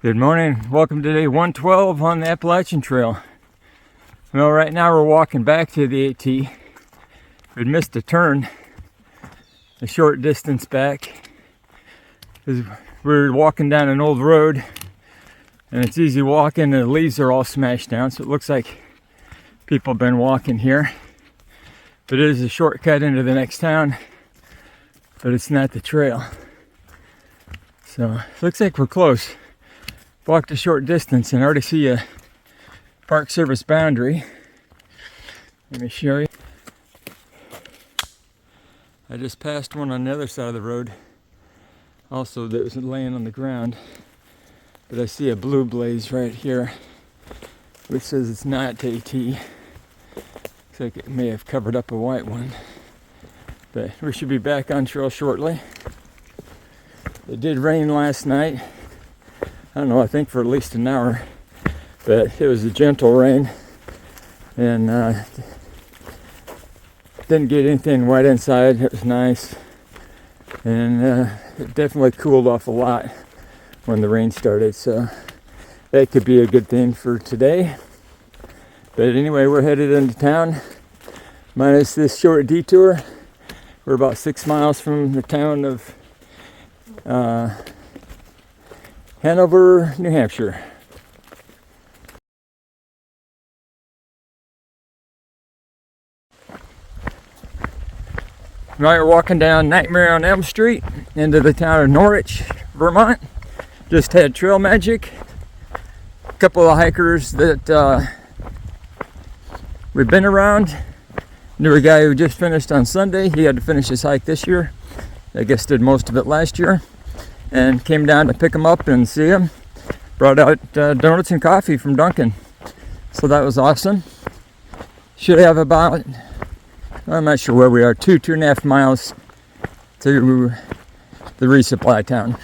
Good morning. Welcome to day 112 on the Appalachian Trail. Well, right now we're walking back to the AT. We missed a turn a short distance back because we're walking down an old road and it's easy walking and the leaves are all smashed down, so it looks like people have been walking here. But it is a shortcut into the next town, but it's not the trail. So it looks like we're close. Walked a short distance and I already see a Park Service boundary. Let me show you. I just passed one on the other side of the road, also that was laying on the ground. But I see a blue blaze right here, which says it's not AT. Looks like it may have covered up a white one. But we should be back on trail shortly. It did rain last night. I don't know, I think for at least an hour, but it was a gentle rain and didn't get anything wet inside. It was nice and it definitely cooled off a lot when the rain started, so that could be a good thing for today. But anyway, we're headed into town minus this short detour. We're about 6 miles from the town of Hanover, New Hampshire. Right, we're walking down Nightmare on Elm Street into the town of Norwich, Vermont. Just had trail magic. A couple of hikers that we've been around. Knew a guy who just finished on Sunday. He had to finish his hike this year. I guess did most of it last year. And came down to pick him up and see him. Brought out donuts and coffee from Dunkin'. So that was awesome. Should have about, I'm not sure where we are, 2.5 miles to the resupply town.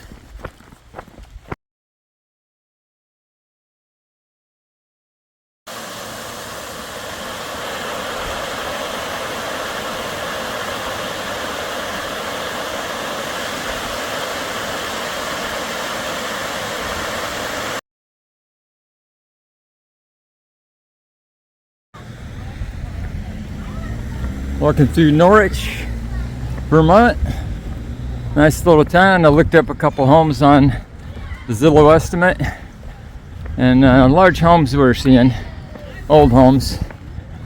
Walking through Norwich, Vermont. Nice little town. I looked up a couple homes on the Zillow estimate. And large homes we're seeing. Old homes,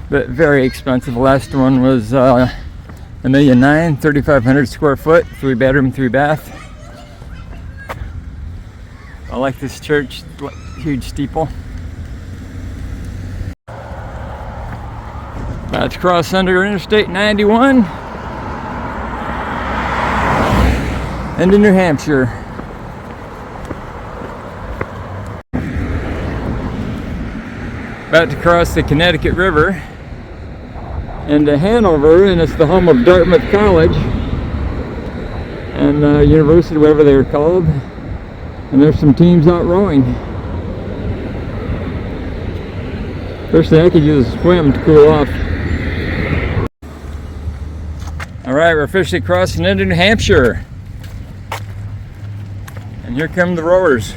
but very expensive. The last one was $1.9 million, 3,500 square foot, 3 bedroom, 3 bath. I like this church, huge steeple. About to cross under Interstate 91 into New Hampshire. About to cross the Connecticut River into Hanover, and it's the home of Dartmouth College and University, whatever they were called. And there's some teams out rowing. Personally, I could use a swim to cool off. All right, we're officially crossing into New Hampshire. And here come the rowers.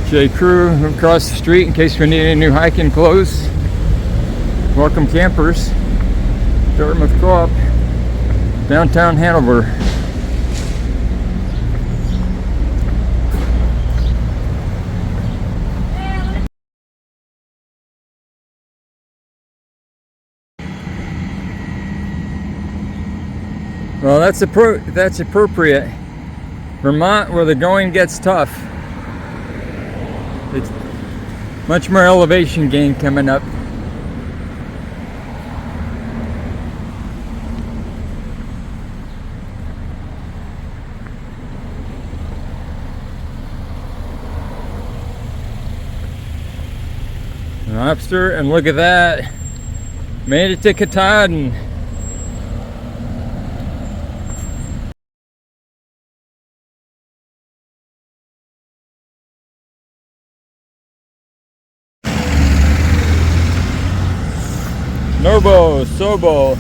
J. Crew across the street in case we need any new hiking clothes. Welcome campers. Dartmouth Co-op, downtown Hanover. Well, that's appropriate. Vermont, where the going gets tough. It's much more elevation gain coming up. Lobster, and look at that. Made it to Katahdin. Norbo, Sobo.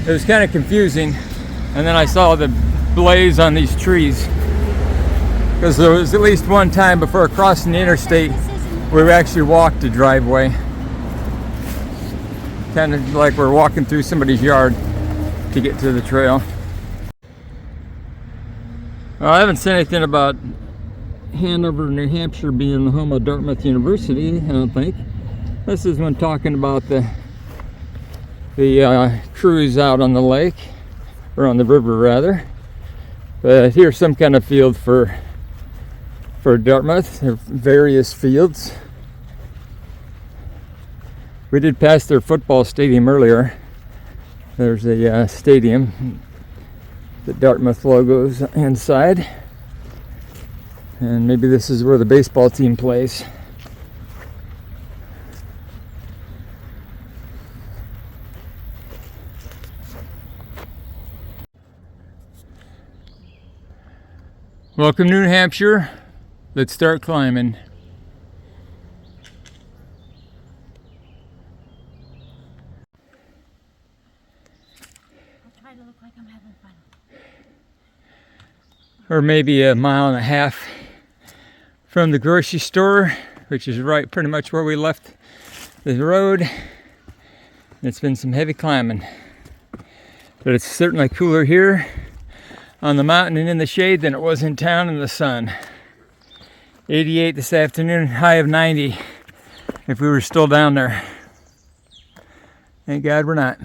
It was kind of confusing, and then I saw the blaze on these trees, because there was at least one time before crossing the interstate where we actually walked the driveway, kind of like we're walking through somebody's yard to get to the trail. Well, I haven't said anything about Hanover, New Hampshire being the home of Dartmouth University, I don't think. This is when talking about the cruise out on the lake, or on the river rather. But here's some kind of field for Dartmouth. There are various fields. We did pass their football stadium earlier. There's a stadium. The Dartmouth logo's inside. And maybe this is where the baseball team plays. Welcome to New Hampshire. Let's start climbing. I'll try to look like I'm having fun. Or maybe a mile and a half from the grocery store, which is right pretty much where we left the road. It's been some heavy climbing, but it's certainly cooler here on the mountain and in the shade than it was in town in the sun. 88 this afternoon, high of 90 if we were still down there. Thank God we're not.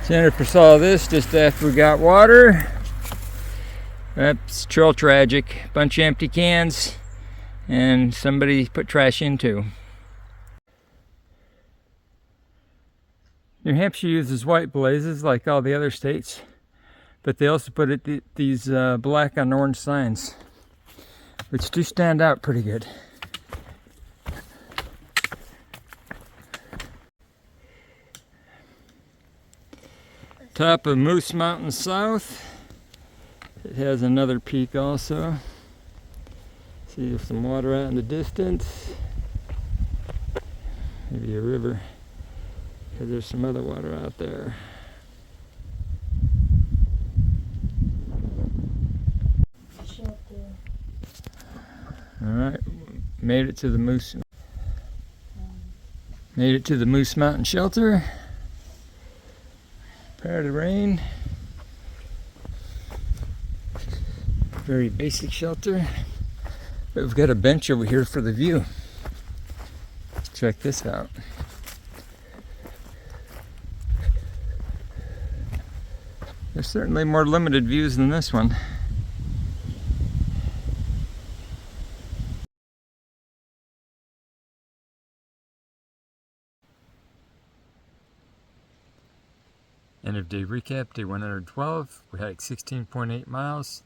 Jennifer saw this just after we got water. That's trail tragic. Bunch of empty cans, and somebody put trash in too. New Hampshire uses white blazes like all the other states, but they also put these black on orange signs, which do stand out pretty good. Top of Moose Mountain South. It has another peak also. See there's some water out in the distance. Maybe a river, because there's some other water out there. Alright, made it to the Moose Mountain Shelter. Prior to rain. Very basic shelter. But we've got a bench over here for the view. Check this out. There's certainly more limited views than this one. End of day recap, day 112. We hiked 16.8 miles,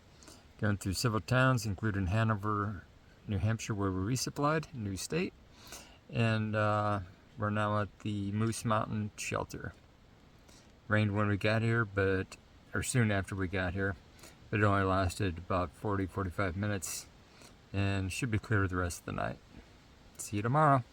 going through several towns, including Hanover, New Hampshire, where we resupplied, new state. And we're now at the Moose Mountain Shelter. Rained when we got here, or soon after we got here, but it only lasted about 40-45 minutes and should be clear the rest of the night. See you tomorrow.